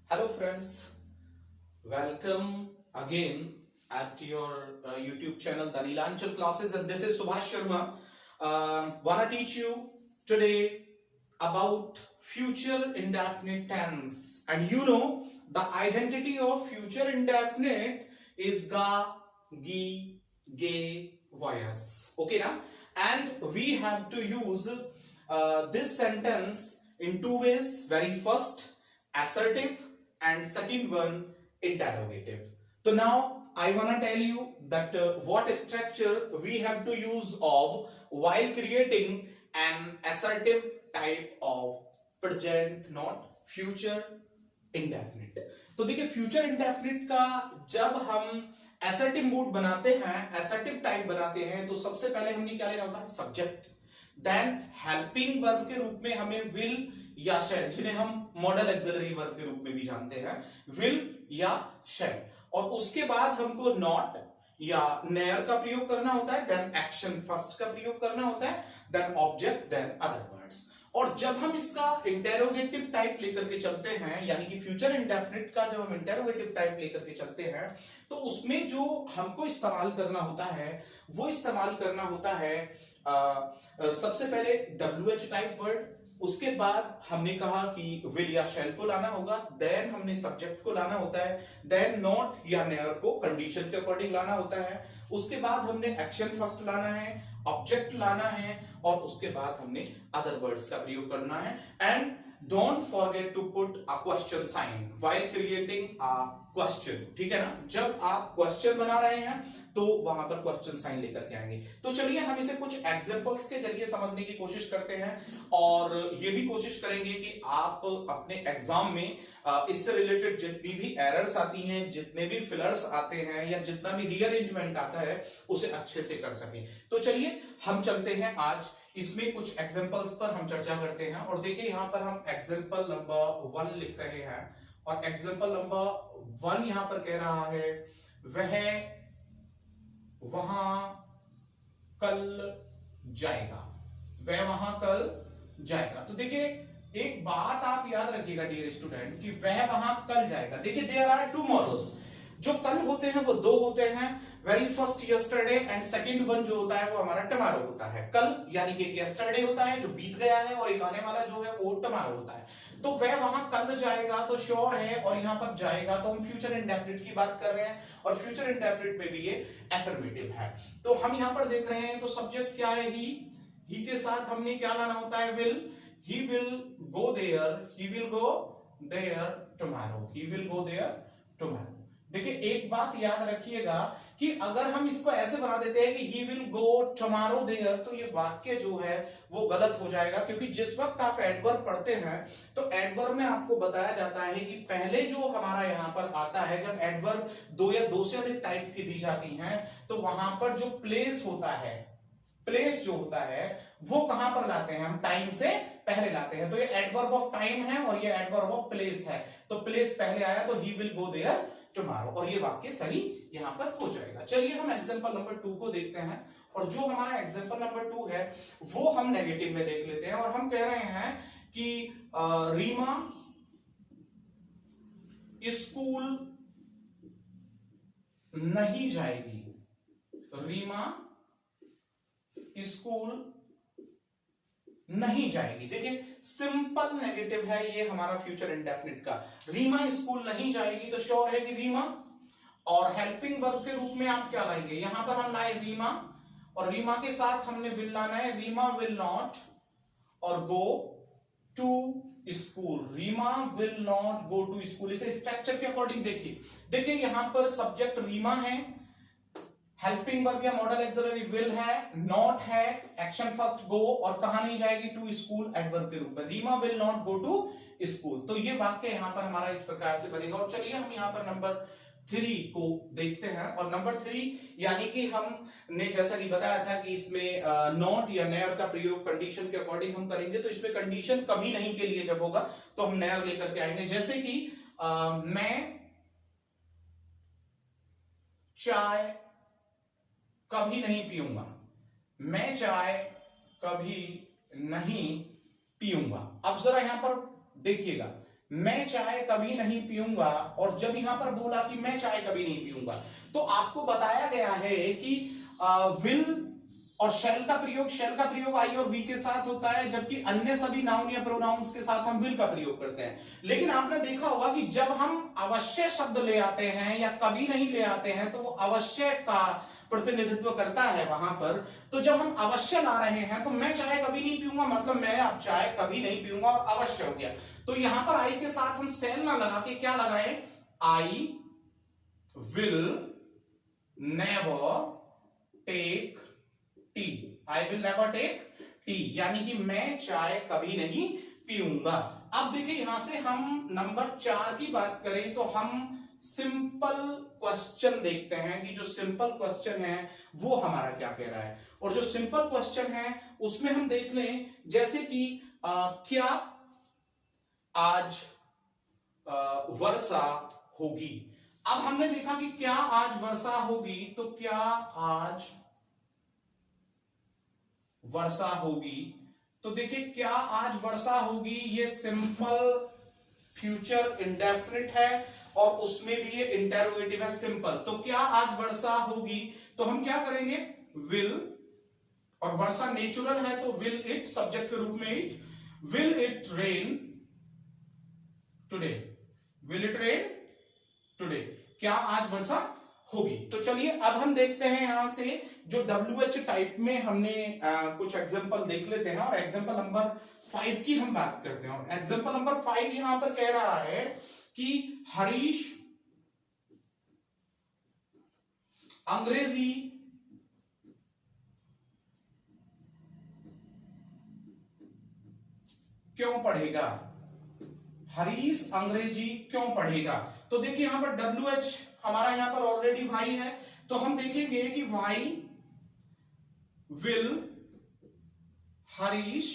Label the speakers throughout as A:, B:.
A: Hello friends, welcome again at your YouTube channel the Neelanchal classes, and this is Subhash Sharma. Wanna teach you today about future indefinite tense, and you know the identity of future indefinite is ga, gi, ge, yas. Okay now, and we have to use this sentence in two ways. Very first, assertive, and second one, interrogative. So now I want to tell you that what structure we have to use of while creating an assertive type of present not future indefinite. तो देखिए future indefinite का जब हम assertive mode बनाते हैं, assertive type बनाते हैं, तो सबसे पहले हमने क्या लेना होता है? सब्जेक्ट, देन हेल्पिंग वर्ब के रूप में हमें विल या शैल, जिन्हें हम मॉडल एक्सिलरी वर्ब के रूप में भी जानते हैं, विल या शैल, और उसके बाद हमको नॉट या नेयर का प्रयोग करना होता है, देन एक्शन फर्स्ट का प्रयोग करना होता है, then object, then other words. और जब हम इसका इंटेरोगेटिव टाइप लेकर के चलते हैं, यानी कि फ्यूचर इंडेफिनिट का जब हम इंटेरोगेटिव टाइप लेकर के चलते हैं, तो उसमें जो हमको इस्तेमाल करना होता है वो इस्तेमाल करना होता है सबसे पहले WH टाइप वर्ड, उसके बाद हमने कहा कि विल या शैल को लाना होगा, देन हमने सब्जेक्ट को लाना होता है, देन नॉट या नेयर को कंडीशन के अकॉर्डिंग लाना होता है, उसके बाद हमने एक्शन फर्स्ट लाना है, ऑब्जेक्ट लाना है, और उसके बाद हमने अदर वर्ड्स का प्रयोग करना है। And don't forget to put a question sign while creating a question, ठीक है ना? जब आप क्वेश्चन बना रहे हैं तो वहां पर क्वेश्चन साइन लेकर के आएंगे। तो चलिए हम इसे कुछ एग्जांपल्स के जरिए समझने की कोशिश करते हैं, और ये भी कोशिश करेंगे कि आप अपने एग्जाम में इससे रिलेटेड जितनी भी एरर्स आती हैं, जितने भी फिलर्स आते हैं, या जितना भी रीअरेंजमेंट आता है, उसे अच्छे से कर सकें। तो चलिए हम चलते हैं आज इसमें कुछ एग्जांपल्स पर हम चर्चा करते हैं। और देखिए यहाँ पर हम एग्जांपल नंबर 1 लिख रहे हैं, और एग्जांपल नंबर 1 यहां पर कह रहा है वह वहां कल जाएगा, वह वहां कल जाएगा। तो देखिए एक बात आप याद रखिएगा डियर स्टूडेंट, कि वह वहां कल जाएगा। देखिए देयर आर टुमारोज, जो कल होते हैं वो दो होते हैं, very first yesterday, and second one जो होता है वो हमारा टुमारो होता है। कल यानी कि यस्टरडे होता है जो बीत गया है, और एक आने वाला जो है वो टुमारो होता है। तो वह वहां कल जाएगा तो श्योर है, और यहां पर जाएगा तो हम फ्यूचर इंडेफिनिट की बात कर रहे हैं, और फ्यूचर इंडेफिनिट में भी ये एफर्मेटिव है। तो हम यहां पर देख रहे हैं, तो सब्जेक्ट क्या है? ही के साथ हमने क्या लाना होता है? Will. He will go there, he will go there tomorrow, he will go there tomorrow. देखिए एक बात याद रखिएगा कि अगर हम इसको ऐसे बना देते हैं कि he will go tomorrow there, तो ये वाक्य जो है वो गलत हो जाएगा, क्योंकि जिस वक्त आप एडवर्ब पढ़ते हैं तो एडवर्ब में आपको बताया जाता है कि पहले जो हमारा यहाँ पर आता है, जब एडवर्ब दो या दो से अधिक टाइप की दी जाती हैं, तो वहां पर जो प्लेस होता है, प्लेस जो होता है वो कहां पर लाते हैं? हम टाइम से पहले लाते हैं। तो ये एडवर्ब ऑफ टाइम है और ये एडवर्ब ऑफ प्लेस है, तो प्लेस पहले आया तो he will go there tomorrow, और ये वाक्य सही यहां पर हो जाएगा। चलिए हम एग्जांपल नंबर 2 को देखते हैं, और जो हमारा एग्जांपल नंबर 2 है वो हम नेगेटिव में देख लेते हैं, और हम कह रहे हैं कि रीमा स्कूल नहीं जाएगी, रीमा स्कूल नहीं जाएगी। देखिए सिंपल नेगेटिव है ये हमारा फ्यूचर इंडेफिनिट का। रीमा स्कूल नहीं जाएगी तो श्योर है कि रीमा, और हेल्पिंग वर्ब के रूप में आप क्या लाएंगे? यहां पर हम लाए रीमा, और रीमा के साथ हमने विल लाना है, रीमा विल नॉट और go to school, Reema will not go to school. इसे स्ट्रक्चर के अकॉर्डिंग देखिए यहां पर सब्जेक्ट रीमा है, हेल्पिंग वर्ब या मॉडल एक्सिलरी विल है, नॉट है, एक्शन फर्स्ट गो, और कहां नहीं जाएगी? टू स्कूल, एडवर्ब के रूप में। Reema will not go to school. तो ये वाक्य यहां पर हमारा इस प्रकार से बनेगा। और चलिए हम यहां पर नंबर 3 को देखते हैं, और नंबर 3 यानी कि हमने जैसा कि बताया था कि इसमें नॉट या नेयर का प्रयोग कंडीशन के अकॉर्डिंग हम करेंगे, तो इसमें कंडीशन कभी नहीं के लिए जब होगा तो हम नेयर लेकर के आएंगे। जैसे कि मैं चाय कभी नहीं पीऊंगा, मैं चाय कभी नहीं पीऊंगा। अब जरा यहां पर देखिएगा, मैं चाय कभी नहीं पीऊंगा, और जब यहां पर बोला कि मैं चाय कभी नहीं पीऊंगा, तो आपको बताया गया है कि विल और शेल का प्रयोग आई और वी के साथ होता है, जबकि अन्य सभी नाउन या प्रोनाउंस के साथ हम विल का प्रयोग करते हैं। लेकिन आपने देखा होगा कि जब हम अवश्य शब्द ले आते हैं या कभी नहीं ले आते हैं, तो वो अवश्य का प्रतिनिधित्व करता है वहां पर। तो जब हम अवश्य ला रहे हैं, तो मैं चाय कभी नहीं पीऊंगा मतलब मैं अब चाय कभी नहीं पीऊंगा, और अवश्य हो गया। तो यहां पर आई के साथ हम सेल ना लगा के क्या लगाए, I will never take tea, I will never take tea, यानी कि मैं चाय कभी नहीं पीऊंगा। अब देखिए यहां से हम नंबर 4 की बात करें तो हम सिंपल क्वेश्चन देखते हैं कि जो सिंपल क्वेश्चन है वो हमारा क्या कह रहा है। और जो सिंपल क्वेश्चन है उसमें हम देख लें, जैसे कि क्या आज वर्षा होगी। अब हमने देखा कि क्या आज वर्षा होगी, तो क्या आज वर्षा होगी, तो देखिए क्या आज वर्षा होगी, ये सिंपल फ्यूचर इंडेफिनिट है और उसमें भी ये इंटेरोगेटिव है सिंपल। तो क्या आज वर्षा होगी, तो हम क्या करेंगे, विल, और वर्षा नेचुरल है तो विल इट सब्जेक्ट के रूप में it, will it rain today, will it rain today, क्या आज वर्षा होगी। तो चलिए अब हम देखते हैं यहां से जो WH टाइप में हमने कुछ एग्जांपल देख लेते हैं, और एग्जांपल नंबर 5 की हम बात करते हैं। और एग्जांपल नंबर 5 यहां पर कह रहा है कि हरीश अंग्रेजी क्यों पढ़ेगा, हरीश अंग्रेजी क्यों पढ़ेगा। तो देखिए यहां पर WH हमारा यहां पर ऑलरेडी वाई है, तो हम देखेंगे कि why will Harish,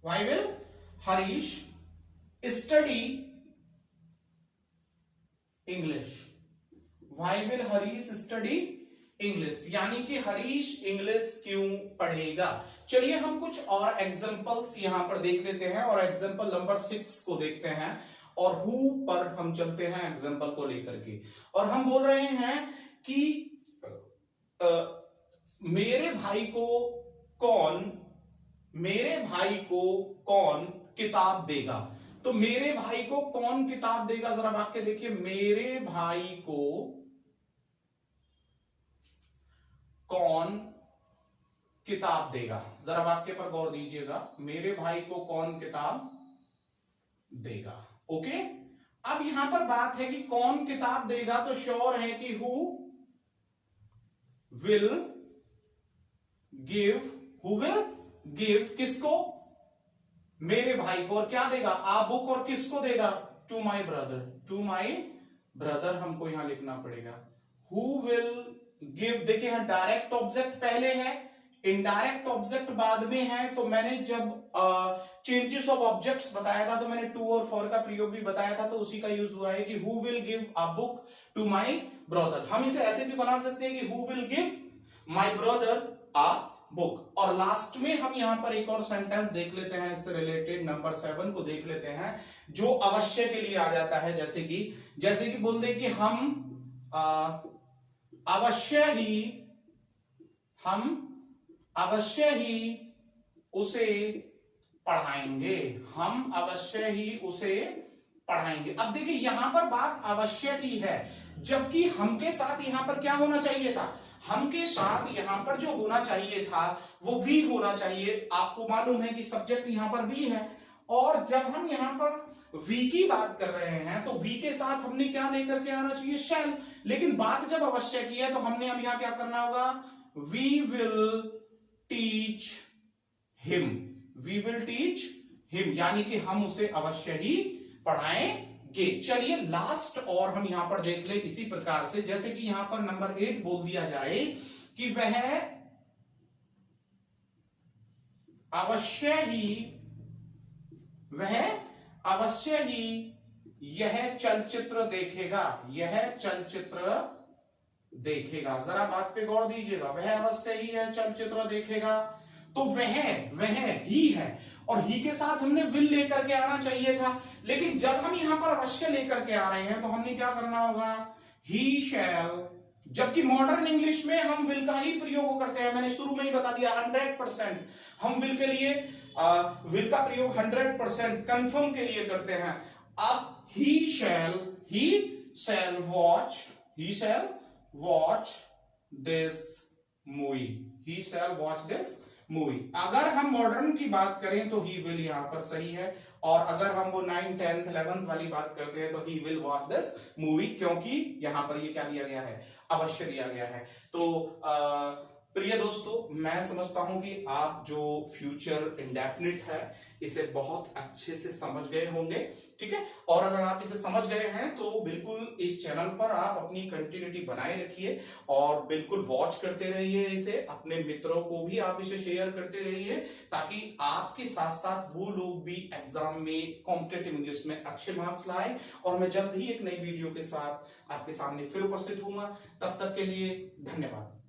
A: why will Harish study English, why will Harish study English, यानी कि हरीश इंग्लिश क्यों पढ़ेगा। चलिए हम कुछ और एग्जांपल्स यहां पर देख लेते हैं, और एग्जांपल नंबर 6 को देखते हैं, और हु पर हम चलते हैं एग्जांपल को लेकर के। और हम बोल रहे हैं कि मेरे भाई को कौन किताब देगा। तो मेरे भाई को कौन किताब देगा, जरा वाक्य देखिए, मेरे भाई को कौन किताब देगा, जरा वाक्य पर गौर दीजिएगा, मेरे भाई को कौन किताब देगा। ओके, अब यहां पर बात है कि कौन किताब देगा, तो श्योर है कि हु विल गिव किसको, मेरे भाई को, और क्या देगा, आ बुक, और किसको देगा, टू माई ब्रदर हमको यहां लिखना पड़ेगा, हु विल गिव। देखिए यहां डायरेक्ट ऑब्जेक्ट पहले है, इनडायरेक्ट ऑब्जेक्ट बाद में है। तो मैंने जब चेंजेस ऑफ ऑब्जेक्ट्स बताया था, तो मैंने टू और फॉर का प्रयोग भी बताया था, तो उसी का यूज हुआ है कि who will give a book to my brother. हम इसे ऐसे भी बना सकते हैं कि who will give my brother a book. और लास्ट में हम यहां पर एक और सेंटेंस देख लेते हैं, इससे रिलेटेड नंबर 7 को देख लेते हैं, जो अवश्य के लिए आ जाता है। जैसे कि बोल दे कि हम अवश्य ही उसे पढ़ाएंगे, हम अवश्य ही उसे पढ़ाएंगे। अब देखिए यहां पर बात अवश्य की है, जबकि हम के साथ यहां पर क्या होना चाहिए था, हम के साथ यहां पर जो होना चाहिए था वो वी होना चाहिए। आपको मालूम है कि सब्जेक्ट यहां पर वी है, और जब हम यहां पर वी की बात कर रहे हैं तो वी के साथ हमने क्या लेकर के आना चाहिए, शैल। लेकिन बात जब अवश्य की है तो हमने अब यहां क्या करना होगा, वी विल टीच हिम, यानी कि हम उसे अवश्य ही पढ़ाएंगे। चलिए लास्ट और हम यहां पर देख ले इसी प्रकार से, जैसे कि यहां पर नंबर 8 बोल दिया जाए कि वह अवश्य ही यह चलचित्र देखेगा, जरा बात पे गौर दीजिएगा, वह अवश्य ही यह चलचित्र देखेगा। तो वह ही है, और ही के साथ हमने विल लेकर के आना चाहिए था, लेकिन जब हम यहां पर अवश्य लेकर के आ रहे हैं तो हमने क्या करना होगा, ही शैल, जबकि मॉडर्न इंग्लिश में हम विल का ही प्रयोग करते हैं। मैंने शुरू में ही बता दिया 100% हम विल के लिए विल का प्रयोग 100% कंफर्म के लिए करते हैं। अब he shall watch this movie, he shall watch this movie. अगर हम मॉडर्न की बात करें तो ही विल यहां पर सही है, और अगर हम वो 9th 10th 11th वाली बात करते हैं तो he will watch this movie, क्योंकि यहां पर ये क्या दिया गया है, अवश्य दिया गया है। तो प्रिय दोस्तों, मैं समझता हूं कि आप जो फ्यूचर इंडेफिनिट है इसे बहुत अच्छे से समझ गए होंगे, ठीक है। और अगर आप इसे समझ गए हैं तो बिल्कुल इस चैनल पर आप अपनी कंटिन्यूटी बनाए रखिए और बिल्कुल वॉच करते रहिए इसे, अपने मित्रों को भी आप इसे शेयर करते रहिए, ताकि आपके साथ साथ वो लोग भी एग्जाम में कॉम्पिटिटिव इंग्लिश में अच्छे मार्क्स लाए। और मैं जल्द ही एक नई वीडियो के साथ आपके सामने फिर उपस्थित हूंगा, तब तक के लिए धन्यवाद।